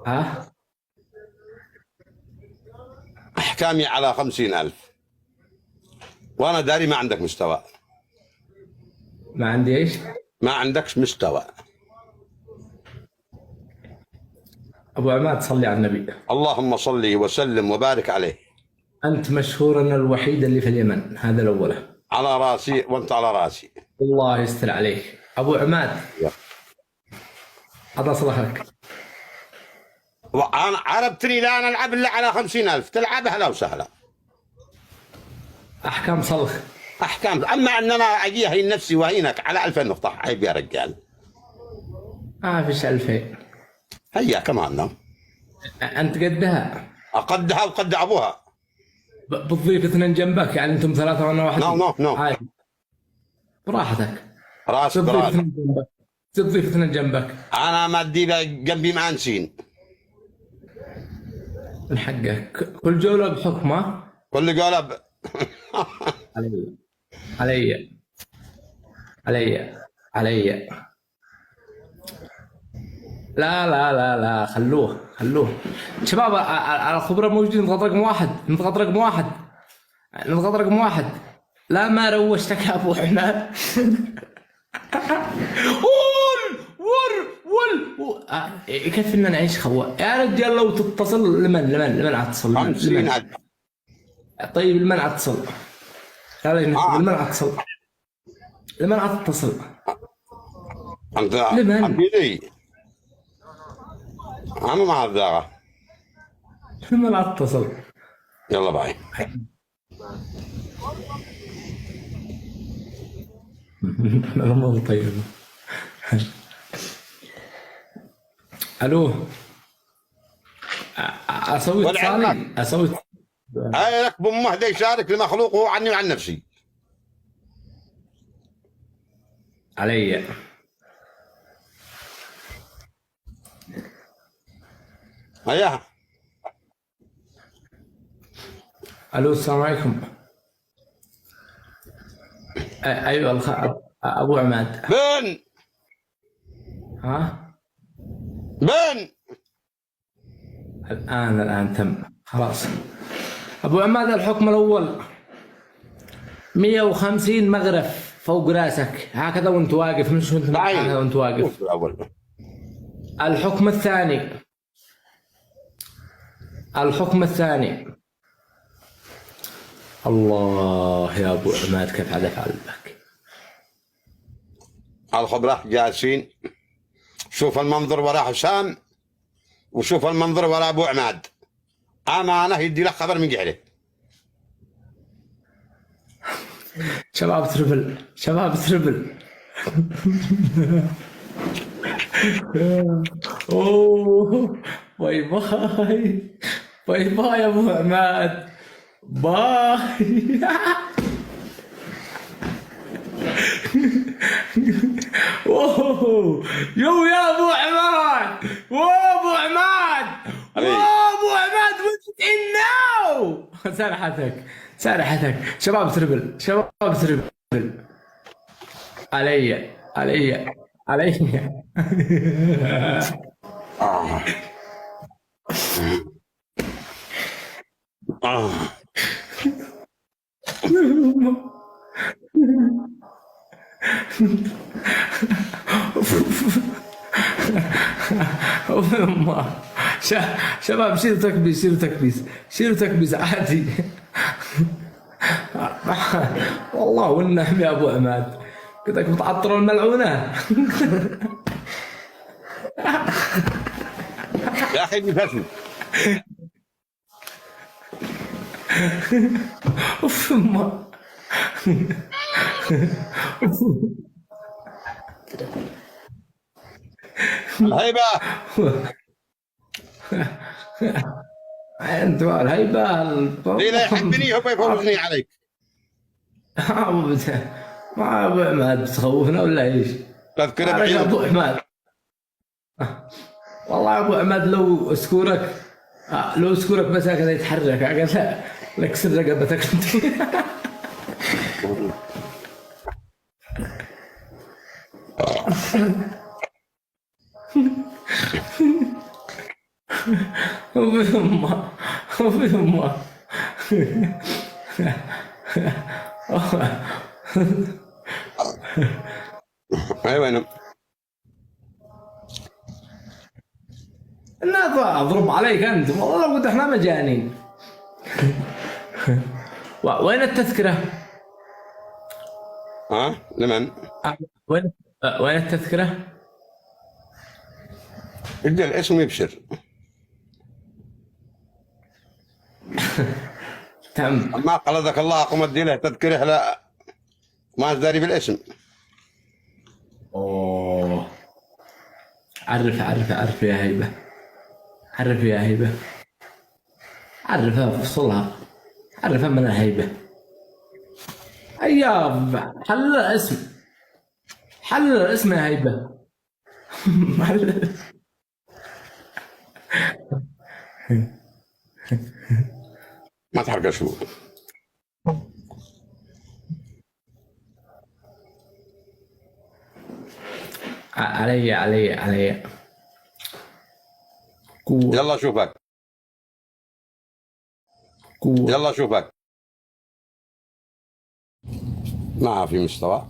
ها؟ أحكامي على 50,000 وأنا داري ما عندك مستوى. ما عندي ايش؟ ما عندكش مستوى. ابو عماد صلي على النبي. اللهم صل وسلم وبارك عليه. انت مشهورا الوحيد اللي في اليمن، هذا الاولى. على راسي وأنت على راسي. الله يستر عليك ابو عماد. هذا صلحك. وأنا عربتني لا أنا ألعب إلا على 50,000 تلعب أهلا وسهلا. احكام صلخ. أحكام. أما أن أنا أجي أهين نفسي وأهينك على 2000 نقطة عيب يا رجال. ما فيش 2000. هيا كمان انت قدها. أقدها وقد أبوها. بتضيف اثنين جنبك، يعني انتم ثلاثة وانا واحد. نو. هاي براحتك. راس تضيف براس. اثنين جنبك. تضيف اثنين جنبك. أنا ما أدي جنبي مانسين. من حقك كل جولة بحكمه. كل قلب. علي علي علي علي. لا خلوه شباب. الخبراء موجودين. نضغط رقم واحد. لا ما روشتك يا ابو حماد. يكفي ان نعيش خوا يا رجال. لو تتصل لمن اتصل 50,000. طيب لمن اتصل؟ لا لمن اتصل؟ لمن اتصل؟ أنت لمن؟ حبيبي أنا مع الداغة. لمن اتصل؟ يلا باي. انا مو طيب. الو. اسوي اتصالي اسوي. هاي لك بأمه ده يشارك لمخلوق وهو عني وعن نفسي. علي. هيا. الو السلام عليكم. ايوه ابو عماد. بن ها؟ بن الان تم خلاص. ابو عماد الحكم الاول 150 مغرف فوق راسك هكذا وانت واقف، مش وانت هكذا وانت واقف. الحكم الثاني. الله يا ابو عماد كيف عاد افعل بك. الخبراء جالسين. شوف المنظر وراء حسام وشوف المنظر وراء ابو عماد. امانه يدي لك خبر من جهله. شباب تربل. اوه باي باي يا ابو عماد. باي. اوه يا ابو عماد. ابو عماد وانت اناو. سرحتك. شباب تربل. علي. شباب شيلوا تكبيس عادي. والله والنعم يا ابو عماد كذاك بتعطروا الملعونه. يا اخي نفسي. اوف ما. الهيبه. انت الهيبه. ليه لا يحبني هو يفوزني عليك. ما ابو عماد تخوفنا ولا ايش؟ تذكر يا ابو عماد. والله ابو عماد لو اسكورك بس هكذا يتحرك هكذا لكسر رقبتك. وبثمه وبثمه ايوه نعم. لا اضرب عليك انت، والله قلت احنا مجانين. وين التذكرة؟ ها لمن؟ وين وين التذكرة؟ ادي الاسم يبشر. تم. ما قلدك الله قم ادي له تذكره، لا ما داري بالاسم. اوه، عرف يا هيبة، عرف يا هيبة، عرفها فصلها، عرفها من الهيبة. ايوه، حلل الاسم، حلل الاسم يا هيبة. حلل الاسم. ما تحرق شو. علي قوة يلا شوفك، قوة. يلا شوفك. ما في مستوى.